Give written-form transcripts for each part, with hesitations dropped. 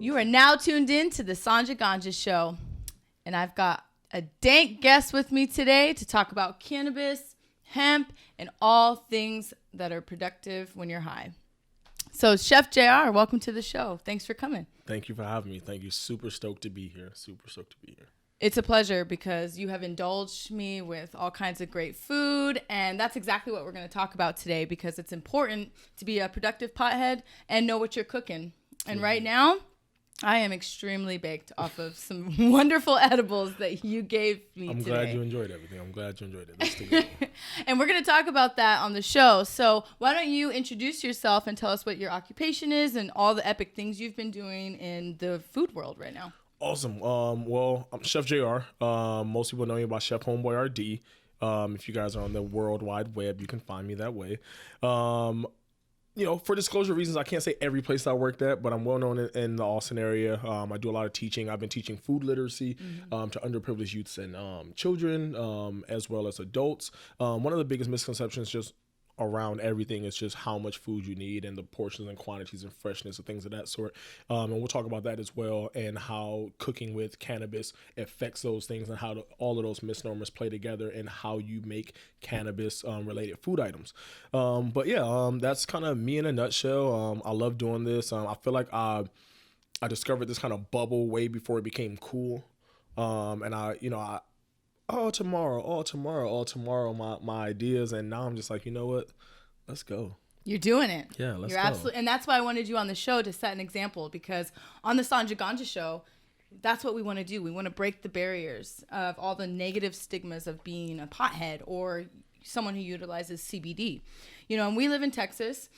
You are now tuned in to the Sanja Ganja Show, and I've got a dank guest with me today to talk about cannabis, hemp, and all things that are productive when you're high. So, Chef JR, welcome to the show. Thanks for coming. Thank you for having me. Thank you. Super stoked to be here. Super stoked to be here. It's a pleasure because you have indulged me with all kinds of great food, and that's exactly what we're going to talk about today because it's important to be a productive pothead and know what you're cooking. And right now, I am extremely baked off of some wonderful edibles that you gave me today. I'm glad you enjoyed everything. I'm glad you enjoyed it. That's the good one. And we're going to talk about that on the show. So why don't you introduce yourself and tell us what your occupation is and all the epic things you've been doing in the food world right now. Awesome. Well, I'm Chef JR. Most people know me by Chef Homboyardee. If you guys are on the World Wide Web, you can find me that way. For disclosure reasons, I can't say every place I worked at, but I'm well known in the Austin area. I do a lot of teaching. I've been teaching food literacy to underprivileged youths and children, as well as adults. One of the biggest misconceptions just around everything is just how much food you need and the portions and quantities and freshness and things of that sort. And we'll talk about that as well and how cooking with cannabis affects those things and how all of those misnomers play together and how you make cannabis related food items. That's kind of me in a nutshell. I love doing this. I feel like I discovered this kind of bubble way before it became cool. Tomorrow, my ideas. And now I'm just like, you know what? Let's go. You're doing it. Yeah, let's go. Absolutely. And that's why I wanted you on the show to set an example because on the Sanja Ganja Show, that's what we want to do. We want to break the barriers of all the negative stigmas of being a pothead or someone who utilizes CBD. And we live in Texas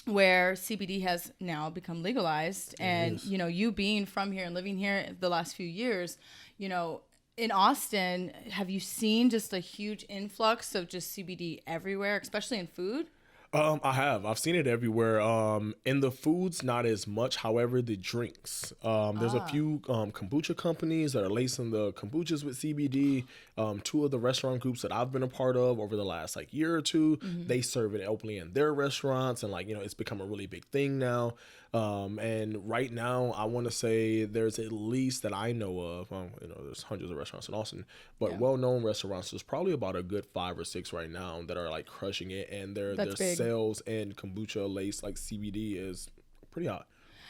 where CBD has now become legalized. And, you being from here and living here the last few years, in Austin, have you seen just a huge influx of just CBD everywhere, especially in food? I have. I've seen it everywhere. In the foods, not as much. However, the drinks. There's a few kombucha companies that are lacing the kombuchas with CBD. Two of the restaurant groups that I've been a part of over the last year or two, they serve it openly in their restaurants, and it's become a really big thing now. And right now, I want to say there's at least that I know of. There's hundreds of restaurants in Austin, but well-known restaurants. There's probably about a good 5 or 6 right now that are crushing it, and their sales and kombucha laced CBD is pretty hot.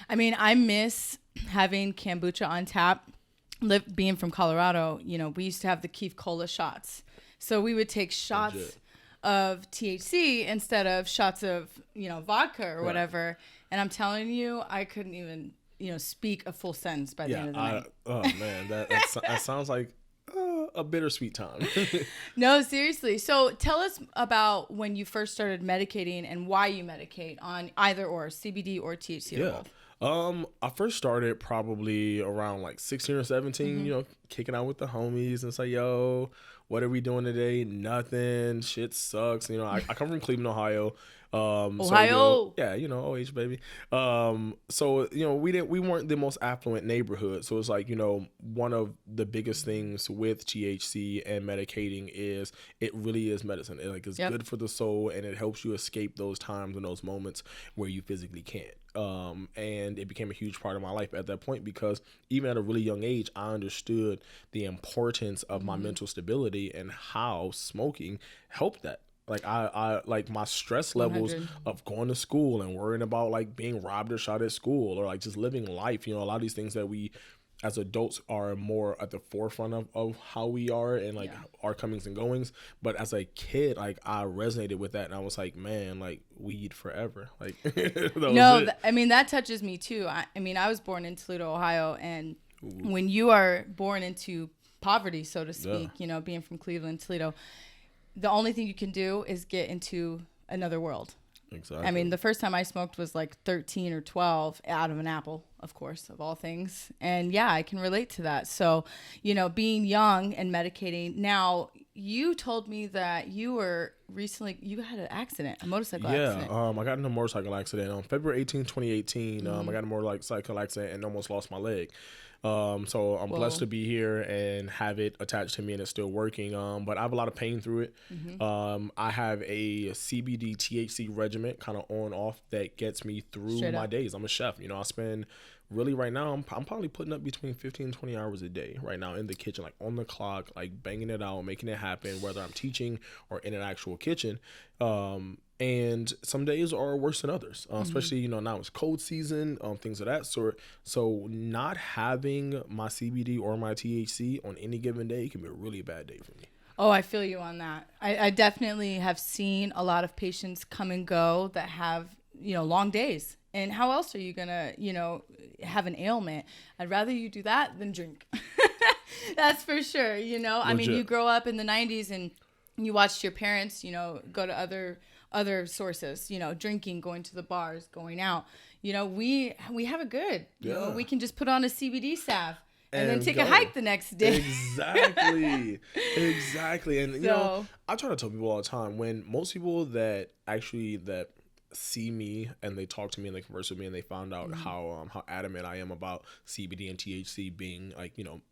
I mean, I miss having kombucha on tap. Being from Colorado, we used to have the Keef Cola shots, so we would take shots of THC instead of shots of vodka or whatever. And I'm telling you, I couldn't even speak a full sentence by the end of the night. Oh man, that sounds like a bittersweet time. No, seriously. So tell us about when you first started medicating and why you medicate on either or CBD or THC or both. I first started probably around 16 or 17, kicking out with the homies and say, yo, what are we doing today? Nothing. Shit sucks. I come from Cleveland, Ohio. Ohio. OH baby. We weren't the most affluent neighborhood. So it's one of the biggest things with THC and medicating is it really is medicine. It's good for the soul and it helps you escape those times and those moments where you physically can't. And it became a huge part of my life at that point because even at a really young age, I understood the importance of my mental stability and how smoking helped that. I my stress levels 100. Of going to school and worrying about being robbed or shot at school or just living life, a lot of these things that we as adults are more at the forefront of how we are and our comings and goings. But as a kid, I resonated with that and I was like, man, weed forever. That touches me too. I was born in Toledo, Ohio, and when you are born into poverty, so to speak, being from Cleveland, Toledo, the only thing you can do is get into another world. Exactly. The first time I smoked was 13 or 12 out of an apple, of course, of all things. And yeah, I can relate to that. So, being young and medicating. Now, you told me that you had an accident, a motorcycle accident. Yeah, I got in a motorcycle accident on February 18, 2018. I got in a motorcycle accident and almost lost my leg. So I'm blessed to be here and have it attached to me, and it's still working. But I have a lot of pain through it. I have a CBD THC regimen, kind of on off, that gets me through my days. I'm a chef. I spend really right now, I'm probably putting up between 15 and 20 hours a day right now in the kitchen, like on the clock, like banging it out, making it happen, whether I'm teaching or in an actual kitchen. And some days are worse than others, especially, now it's cold season, things of that sort. So not having my CBD or my THC on any given day can be a really bad day for me. Oh, I feel you on that. I definitely have seen a lot of patients come and go that have, long days. And how else are you going to, have an ailment? I'd rather you do that than drink. That's for sure. I mean, you grow up in the 90s and you watched your parents, go to other sources, drinking, going to the bars, going out. We have it good. We can just put on a CBD salve and then take a hike the next day. Exactly. And, I try to tell people all the time, when most people that see me and they talk to me and they converse with me and they found out how adamant I am about CBD and THC being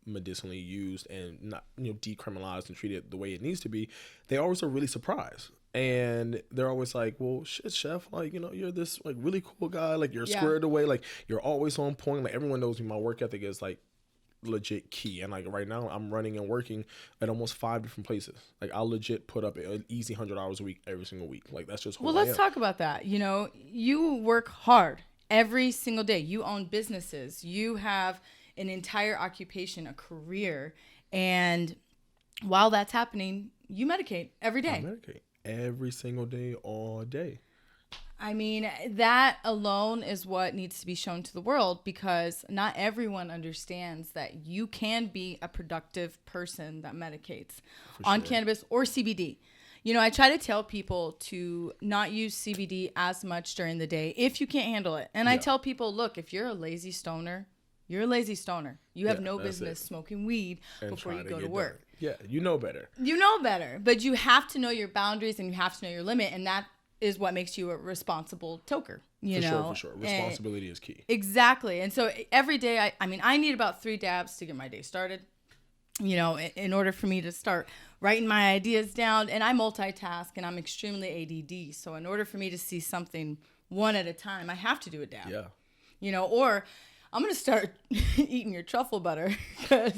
medicinally used and not decriminalized and treated the way it needs to be, they always are really surprised. And they're always like, well, shit, chef, you're this really cool guy, you're squared away, you're always on point, everyone knows me, my work ethic is legit key. And right now I'm running and working at almost 5 different places. I'll legit put up an easy 100 hours a week every single week. That's just who I am. Let's talk about that. You work hard every single day. You own businesses. You have an entire occupation, a career. And while that's happening, you medicate every day. I medicate every single day, all day. I mean, that alone is what needs to be shown to the world, because not everyone understands that you can be a productive person that medicates on cannabis or CBD. I try to tell people to not use CBD as much during the day if you can't handle it. And I tell people, look, if you're a lazy stoner, you're a lazy stoner. You have no business smoking weed before you go to work. Yeah, you know better. But you have to know your boundaries and you have to know your limit, and that is what makes you a responsible toker. For sure. Responsibility is key. Exactly. And so every day, I need about 3 dabs to get my day started, in order for me to start writing my ideas down. And I multitask and I'm extremely ADD. So in order for me to see something one at a time, I have to do a dab. Yeah. Or I'm going to start eating your truffle butter, because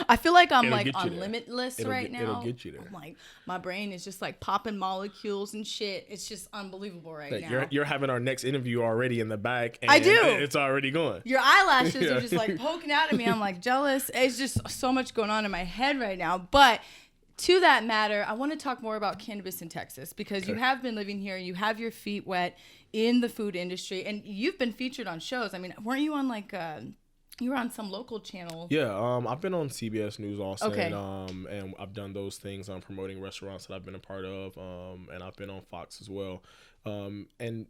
I feel like I'm on Limitless right now. It'll get you there. I'm my brain is just popping molecules and shit. It's just unbelievable now. You're having our next interview already in the back. And I do. It's already going. Your eyelashes are just poking out at me. I'm jealous. It's just so much going on in my head right now. But to that matter, I want to talk more about cannabis in Texas, because you have been living here. You have your feet wet in the food industry, and you've been featured on shows. I mean, weren't you on you were on some local channel? Yeah, I've been on CBS News Austin, and I've done those things. I'm promoting restaurants that I've been a part of, and I've been on Fox as well. And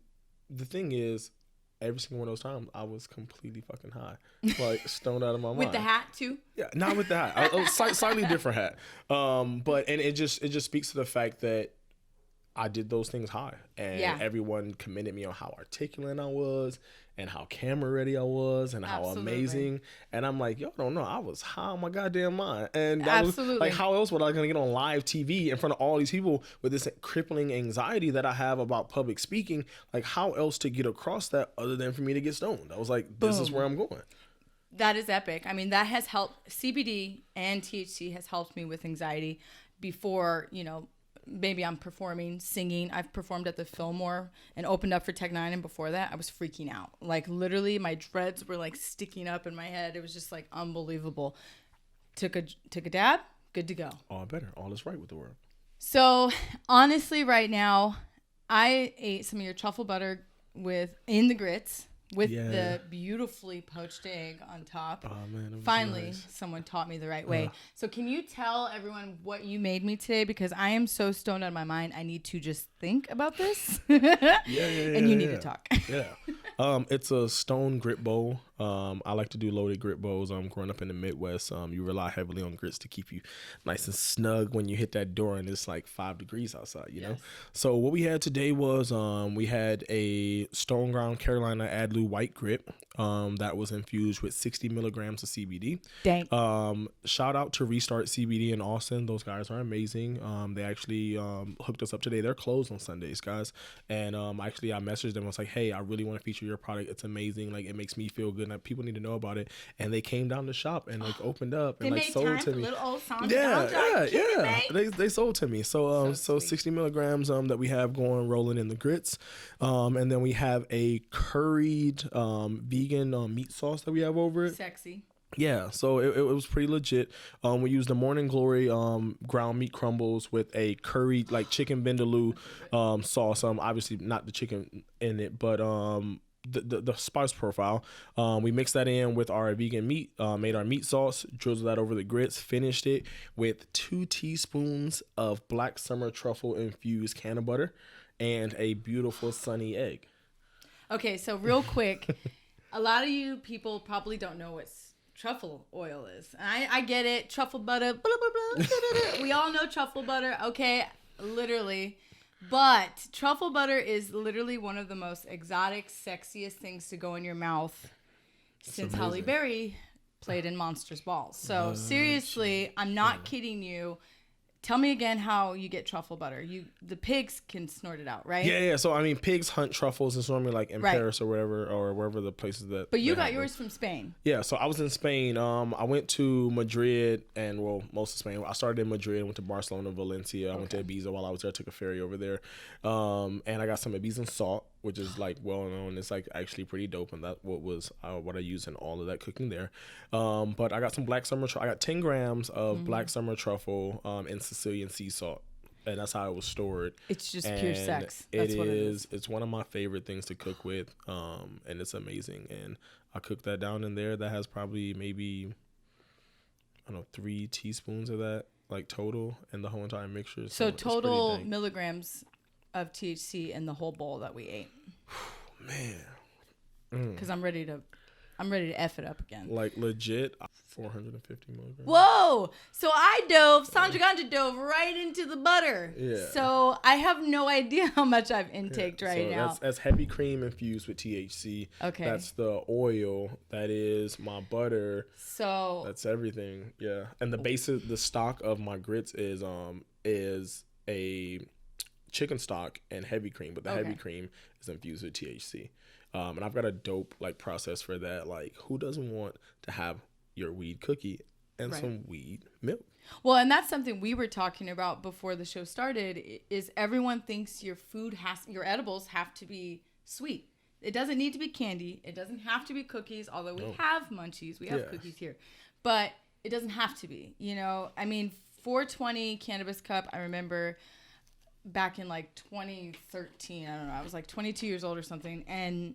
the thing is, every single one of those times, I was completely fucking high, stoned out of my mind. With the hat too? Yeah, not with the hat. A slightly different hat. But it just speaks to the fact that I did those things high, and everyone commended me on how articulate I was and how camera ready I was and how amazing. And I'm y'all don't know, I was high on my goddamn mind. And that was how else was I going to get on live TV in front of all these people with this crippling anxiety that I have about public speaking? How else to get across that other than for me to get stoned? I was this is where I'm going. That is epic. I mean, that has helped. CBD and THC has helped me with anxiety before, maybe I'm performing, singing. I've performed at the Fillmore and opened up for Tech Nine, and before that, I was freaking out. Literally, my dreads were sticking up in my head. It was just unbelievable. Took a dab, good to go. All better. All is right with the world. So honestly, right now, I ate some of your truffle butter in the grits with the beautifully poached egg on top. Oh man! Finally, someone taught me the right way. So can you tell everyone what you made me today? Because I am so stoned out of my mind. I need to just think about this. And you need to talk. Yeah. It's a stone grit bowl. I like to do loaded grit bowls. Growing up in the Midwest, you rely heavily on grits to keep you nice and snug when you hit that door and it's like 5 degrees outside, you know? So what we had today was we had a stone ground Carolina Adlu white grit that was infused with 60 milligrams of CBD. Dang. Shout out to Restart CBD in Austin. Those guys are amazing. They actually hooked us up today. They're closed on Sundays, guys. And actually I messaged them. I was like, hey, I really want to feature your product. It's amazing. Like, it makes me feel good. And people need to know about it. And they came down to shop and like opened up and like sold to me. Little old yeah. They sold to me. So 60 milligrams that we have rolling in the grits. And then we have a curried vegan meat sauce that we have over it. Sexy. Yeah, so it was pretty legit. We used the Morning Glory ground meat crumbles with a curried like chicken vindaloo sauce. Obviously not the chicken in it, but the spice profile. We mixed that in with our vegan meat, made our meat sauce, drizzled that over the grits, finished it with 2 teaspoons of black summer truffle infused can of butter and a beautiful sunny egg. Okay, so real quick, a lot of you people probably don't know what's truffle oil is. And I get it. Truffle butter. Blah, blah, blah, we all know truffle butter. Okay. Literally. But truffle butter is literally one of the most exotic, sexiest things to go in your mouth since Halle Berry played in Monsters Ball. So seriously, I'm not kidding you. Tell me again how you get truffle butter. The pigs can snort it out, right? Yeah. So I mean, pigs hunt truffles. It's normally like in Paris or whatever, or wherever the places that. But you got yours from Spain. Yeah. So I was in Spain. I went to Madrid and most of Spain. I started in Madrid. Went to Barcelona, Valencia. I went to Ibiza while I was there. I took a ferry over there, and I got some Ibiza salt, which is like well known. It's like actually pretty dope, and that what I used in all of that cooking there. But I got some black summer. I got 10 grams of black summer truffle and Sicilian sea salt, and that's how it was stored. It's just pure sex. That's what it is. It's one of my favorite things to cook with, and it's amazing. And I cook that down in there. That has probably maybe 3 teaspoons of that, like total, in the whole entire mixture. So total milligrams of THC in the whole bowl that we ate. Man, because I'm ready to F it up again. Like legit 450 milligrams. Whoa! So Sanja Ganja dove right into the butter. Yeah. So I have no idea how much I've intaked right now. That's heavy cream infused with THC. Okay. That's the oil. That is my butter. So that's everything. Yeah. And the stock of my grits is a chicken stock and heavy cream, but the heavy cream is infused with THC. And I've got a dope process for that. Like, who doesn't want to have your weed cookie and some weed milk? Well, and that's something we were talking about before the show started. Is everyone thinks your edibles have to be sweet. It doesn't need to be candy. It doesn't have to be cookies. Although we have munchies, we have cookies here, but it doesn't have to be. I mean, 420 cannabis cup. I remember back in like 2013, I don't know, I was like 22 years old or something, and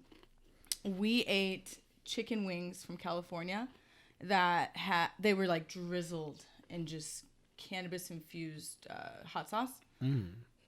we ate chicken wings from California that they were like drizzled in just cannabis infused hot sauce.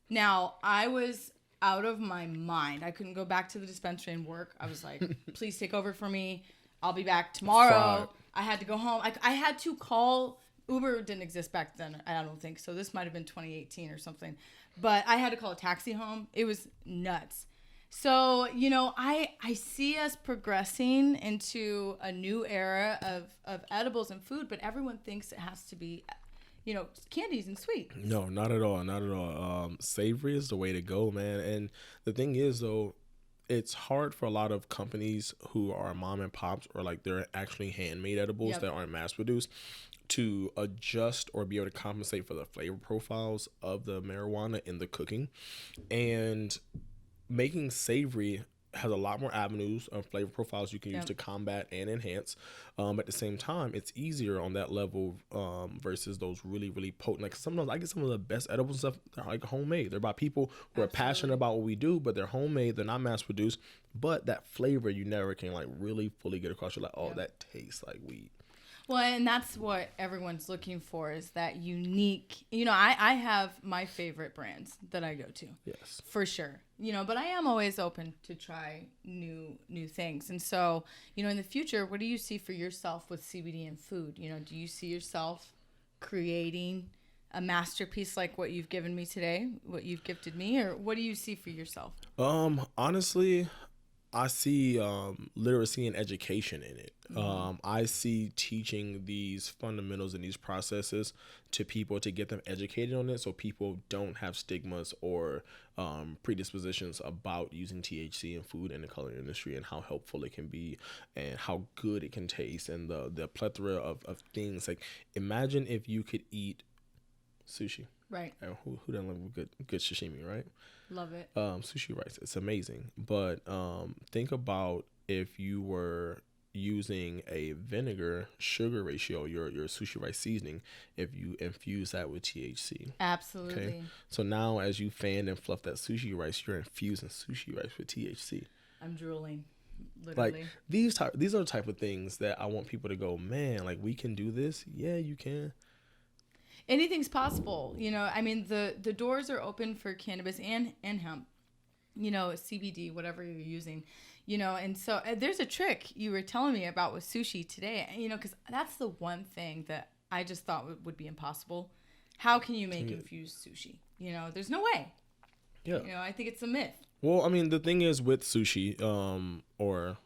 Now I was out of my mind. I couldn't go back to the dispensary and work. I was like, please take over for me, I'll be back tomorrow. I had to go home. I had to call. Uber didn't exist back then, I don't think. So this might have been 2018 or something. But I had to call a taxi home. It was nuts. So, I see us progressing into a new era of edibles and food, but everyone thinks it has to be, candies and sweet. No, not at all. Not at all. Savory is the way to go, man. And the thing is, though, it's hard for a lot of companies who are mom and pops or like they're actually handmade edibles that aren't mass produced to adjust or be able to compensate for the flavor profiles of the marijuana in the cooking. And making savory has a lot more avenues of flavor profiles you can use to combat and enhance. At the same time, it's easier on that level versus those really, really potent. Like sometimes I get some of the best edible stuff. They're like homemade. They're by people who are passionate about what we do, but they're homemade. They're not mass produced. But that flavor you never can like really fully get across. You're like, oh, that tastes like weed. Well, and that's what everyone's looking for is that unique. I have my favorite brands that I go to. Yes. For sure. But I am always open to try new things. And so, in the future, what do you see for yourself with CBD and food? Do you see yourself creating a masterpiece like what you've given me today, what you've gifted me, or what do you see for yourself? Honestly, I see literacy and education in it. I see teaching these fundamentals and these processes to people to get them educated on it, so people don't have stigmas or predispositions about using THC in food and the culinary industry, and how helpful it can be and how good it can taste, and the plethora of things. Like, imagine if you could eat sushi. Right. Who doesn't love good sashimi, right? Love it. Sushi rice, it's amazing. But think about if you were using a vinegar sugar ratio, your sushi rice seasoning, if you infuse that with THC. Absolutely. Okay. So now as you fan and fluff that sushi rice, you're infusing sushi rice with THC. I'm drooling. Literally. Like, these are the type of things that I want people to go, man, like, we can do this. Yeah, you can. Anything's possible. The doors are open for cannabis and hemp, CBD, whatever you're using, and so there's a trick you were telling me about with sushi today, because that's the one thing that I just thought would be impossible. How can you make infused sushi? There's no way. Yeah. I think it's a myth. Well, I mean, the thing is with sushi, or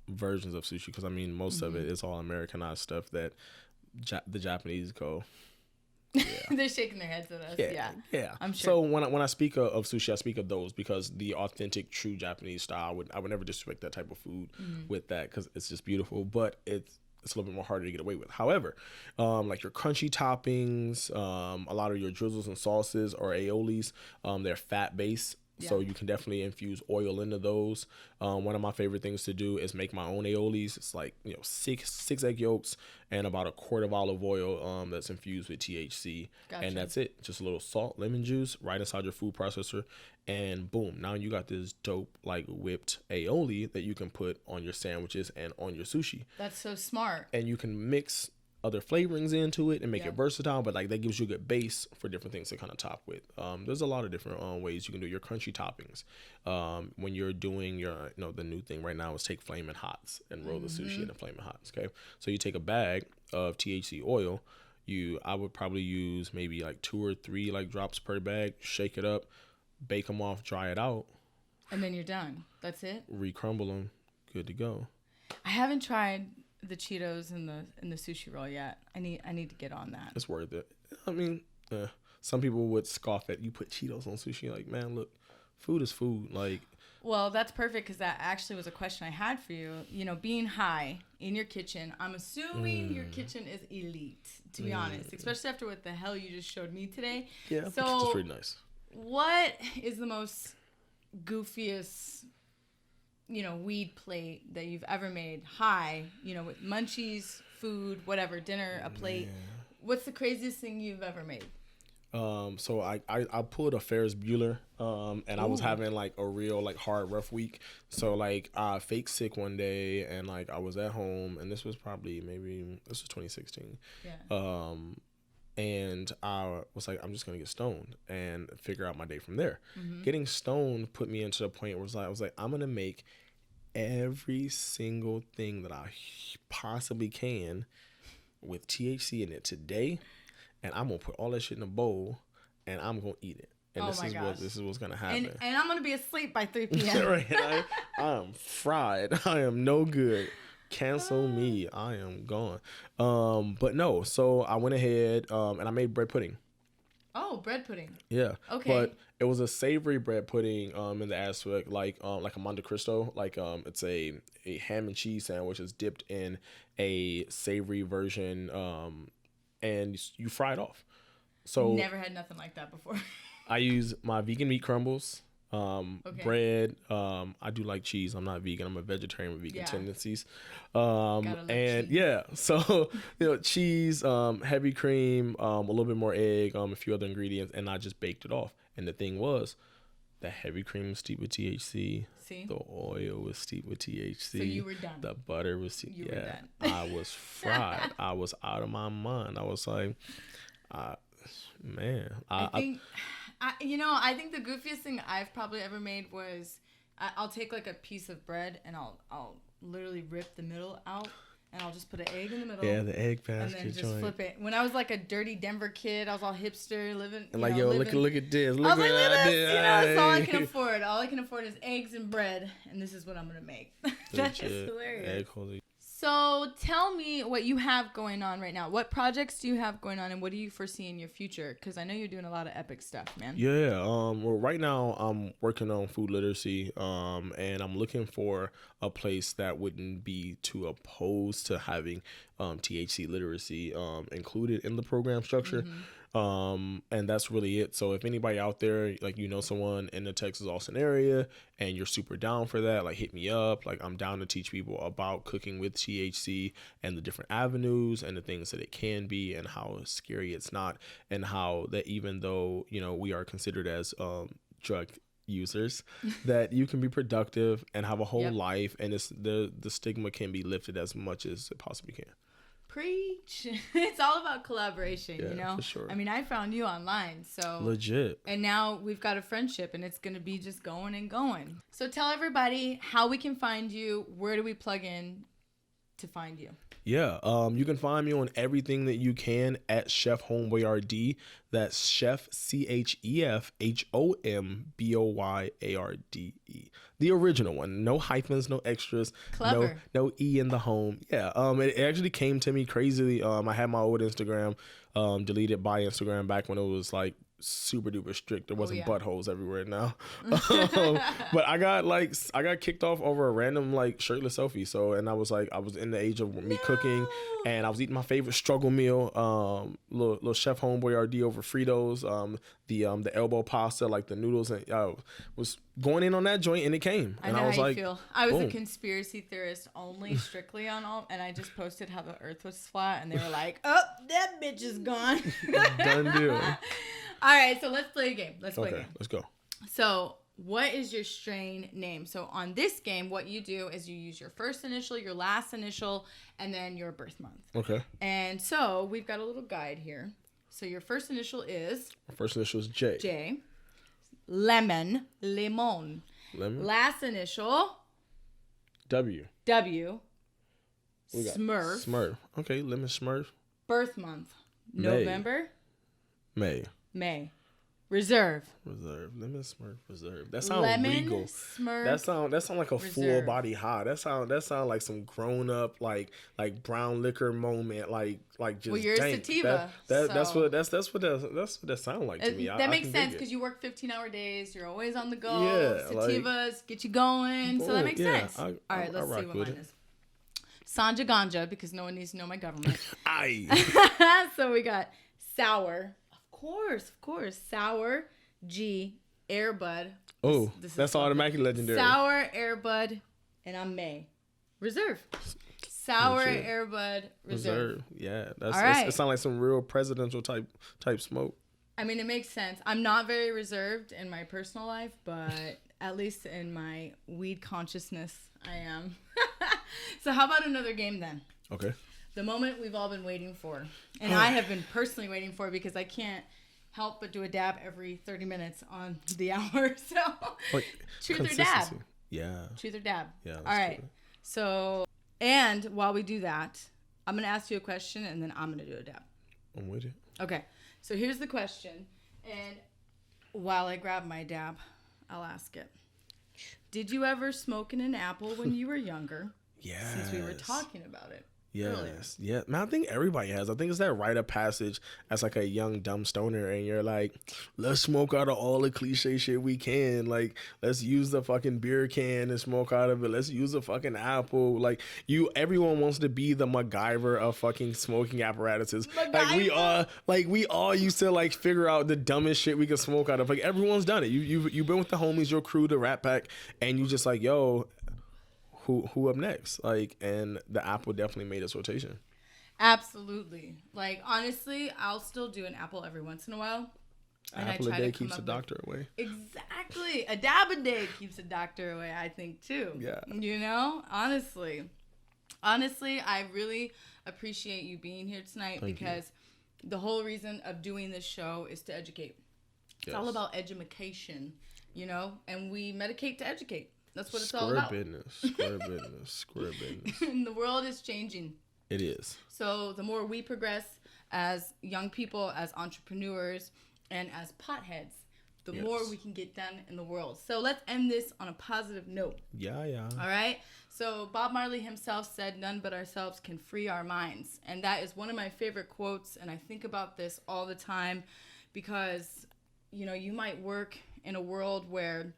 versions of sushi, because I mean, most of it is all Americanized stuff that the Japanese go, yeah. They're shaking their heads at us. Yeah. I'm sure. So when I speak of sushi, I speak of those because the authentic, true Japanese style, I would never disrespect that type of food with that, because it's just beautiful. But it's a little bit more harder to get away with. However, like your crunchy toppings, a lot of your drizzles and sauces or aiolis, they're fat based. Yeah. So you can definitely infuse oil into those. One of my favorite things to do is make my own aiolis. It's like, six egg yolks and about a quart of olive oil that's infused with THC. Gotcha. And that's it. Just a little salt, lemon juice right inside your food processor. And boom, now you got this dope, like, whipped aioli that you can put on your sandwiches and on your sushi. That's so smart. And you can mix other flavorings into it and make it versatile, but like that gives you a good base for different things to kind of top with. There's a lot of different ways you can do your crunchy toppings. When you're doing your, the new thing right now is take Flamin' Hots and roll the sushi in the Flamin' Hots. Okay, so you take a bag of THC oil. I would probably use maybe like 2 or 3 like drops per bag. Shake it up, bake them off, dry it out, and then you're done. That's it. Recrumble them, good to go. I haven't tried the Cheetos in the sushi roll yet. I need to get on that. It's worth it. I mean, some people would scoff at you put Cheetos on sushi. Like, man, look, food is food. Like, well, that's perfect, because that actually was a question I had for you. Being high in your kitchen, I'm assuming your kitchen is elite, to be honest, especially after what the hell you just showed me today. Yeah, so it's pretty nice. What is the most goofiest weed plate that you've ever made high, with munchies, food, whatever, dinner, a plate? What's the craziest thing you've ever made? So I pulled a Ferris Bueller, and I was having like a real like hard rough week. So like I fake sick one day, and like I was at home, and this was 2016. Yeah. And I was like, I'm just gonna get stoned and figure out my day from there. Getting stoned put me into the point where I was like, I'm gonna make every single thing that I possibly can with THC in it today, and I'm gonna put all that shit in a bowl, and I'm gonna eat it. And this is what's gonna happen. And I'm gonna be asleep by 3 p.m. Right. I am fried. I am no good. Cancel me. I am gone. But no, so I went ahead and I made bread pudding. Oh, bread pudding. Yeah. Okay. But it was a savory bread pudding in the aspect like a Monte Cristo. Like it's a ham and cheese sandwich is dipped in a savory version and you fry it off. So never had nothing like that before. I use my vegan meat crumbles. Bread. I do like cheese. I'm not vegan. I'm a vegetarian with vegan tendencies. And cheese. Yeah, so cheese, heavy cream, a little bit more egg, a few other ingredients, and I just baked it off. And the thing was, the heavy cream was steeped with THC. See? The oil was steeped with THC. So you were done. The butter was steeped. You were done. I was fried. I was out of my mind. I was like, man. I think the goofiest thing I've probably ever made was I'll take like a piece of bread and I'll literally rip the middle out and I'll just put an egg in the middle. Yeah, the egg basket and then just joint. flip it. When I was like a dirty Denver kid, I was all hipster, living. And like, yo, look at this. Look I was like, look at this. That's all I Hey. can afford. All I can afford is eggs and bread, and this is what I'm gonna make. That's hilarious. Egg holder. So tell me what you have going on right now. What projects do you have going on, and what do you foresee in your future? Because I know you're doing a lot of epic stuff, man. Yeah. Well, right now I'm working on food literacy. And I'm looking for a place that wouldn't be too opposed to having THC literacy included in the program structure. And that's really it. So if anybody out there, like, someone in the Texas Austin area and you're super down for that, like, hit me up. Like, I'm down to teach people about cooking with THC and the different avenues and the things that it can be and how scary it's not, and how that even though, we are considered as drug users, that you can be productive and have a whole life, and it's the stigma can be lifted as much as it possibly can. Preach. It's all about collaboration, For sure. I mean, I found you online, so legit. And now we've got a friendship, and it's gonna be just going and going. So tell everybody how we can find you. Where do we plug in to find you? Yeah, you can find me on everything that you can at Chef Homboyardee. That's Chef CHEF HOMBOYARDE. The original one. No hyphens, no extras. Clever. No E in the home. Yeah. It actually came to me crazily. I had my old Instagram deleted by Instagram back when it was like super duper strict. There wasn't buttholes everywhere now. But I got kicked off over a random like shirtless selfie. So, and I was in the age of me cooking, and I was eating my favorite struggle meal, little Chef Homboyardee over Fritos, the elbow pasta, like the noodles, and I was going in on that joint, and it came. I and know I was how like, you feel. I was boom. a conspiracy theorist only, strictly on all, and I just posted how the earth was flat, and they were like, oh, that bitch is gone. Done deal. All right, so let's play a game. Let's go. So, what is your strain name? So, on this game, what you do is you use your first initial, your last initial, and then your birth month. Okay. And so, we've got a little guide here. So, your first initial is? My first initial is J. J. Lemon. Lemon. Last initial? W. W. Smurf. Smurf. Okay, lemon Smurf. Birth month? November? May. Reserve. Lemon Smurf Reserve. That sounds regal. Smurf. That sound like a Reserve. full body high. That sound like some grown up like brown liquor moment. Like just. Well, you're dank. a sativa. That's what that sound like to me. That makes sense because you work 15-hour days. You're always on the go. Yeah, Sativas get you going. So that makes sense. All right, let's see what mine is. Sanja Ganja, because no one needs to know my government. So we got sour. Of course. Sour, G, Airbud. Oh, that's automatically legendary. Sour, Airbud, and I'm May. Reserve. Sour, Airbud, Reserve. Yeah, it sounds like some real presidential type smoke. I mean, it makes sense. I'm not very reserved in my personal life, but at least in my weed consciousness, I am. So how about another game then? Okay. The moment we've all been waiting for. And I have been personally waiting for because I can't help but do a dab every 30 minutes on the hour. So, truth or dab? Yeah. Truth or dab? Yeah. All right. So, and while we do that, I'm going to ask you a question and then I'm going to do a dab. I'm with you. Okay. So, here's the question. And while I grab my dab, I'll ask it. Did you ever smoke in an apple when you were younger? Yes. Since we were talking about it. Yes. Yeah. Man, I think everybody has. I think it's that rite of passage as like a young dumb stoner, and you're like, let's smoke out of all the cliche shit we can. Like, let's use the fucking beer can and smoke out of it. Let's use a fucking apple. Like, everyone wants to be the MacGyver of fucking smoking apparatuses. MacGyver? Like we all used to like figure out the dumbest shit we could smoke out of. Like, everyone's done it. You've been with the homies, your crew, the Rat Pack, and you just like, yo, who up next? Like, and the apple definitely made its rotation. Absolutely. Like, honestly, I'll still do an apple every once in a while. An apple a day keeps the doctor away. Exactly. A dab a day keeps the doctor away, I think, too. Yeah. You know? Honestly, I really appreciate you being here tonight because the whole reason of doing this show is to educate. It's all about education, you know, and we medicate to educate. That's what it's all about. Square business. And the world is changing. It is. So the more we progress as young people, as entrepreneurs, and as potheads, the more we can get done in the world. So let's end this on a positive note. Yeah. All right? So Bob Marley himself said, "None but ourselves can free our minds." And that is one of my favorite quotes. And I think about this all the time because, you know, you might work in a world where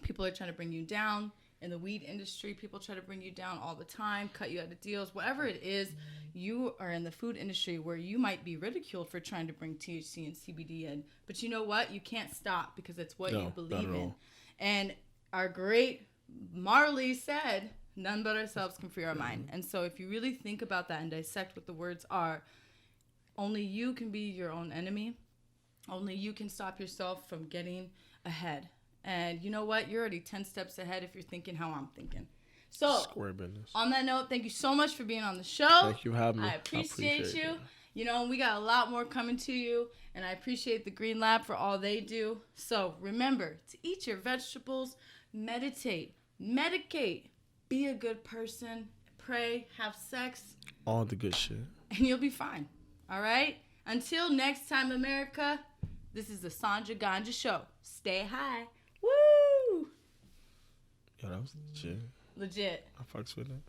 people are trying to bring you down. In the weed industry, people try to bring you down all the time, cut you out of deals, whatever it is. You are in the food industry where you might be ridiculed for trying to bring THC and CBD in. But you know what? You can't stop because it's what you believe in. And our great Marley said, "None but ourselves can free our mind." And so if you really think about that and dissect what the words are, only you can be your own enemy. Only you can stop yourself from getting ahead. And you know what? You're already 10 steps ahead if you're thinking how I'm thinking. So, Square business. On that note, thank you so much for being on the show. Thank you for having me. I appreciate you. You know, we got a lot more coming to you. And I appreciate the Green Lab for all they do. So, remember to eat your vegetables, meditate, medicate, be a good person, pray, have sex. All the good shit. And you'll be fine. All right? Until next time, America, this is the Sanja Ganja Show. Stay high. Woo! Yo, that was legit. Legit. I fucks with it.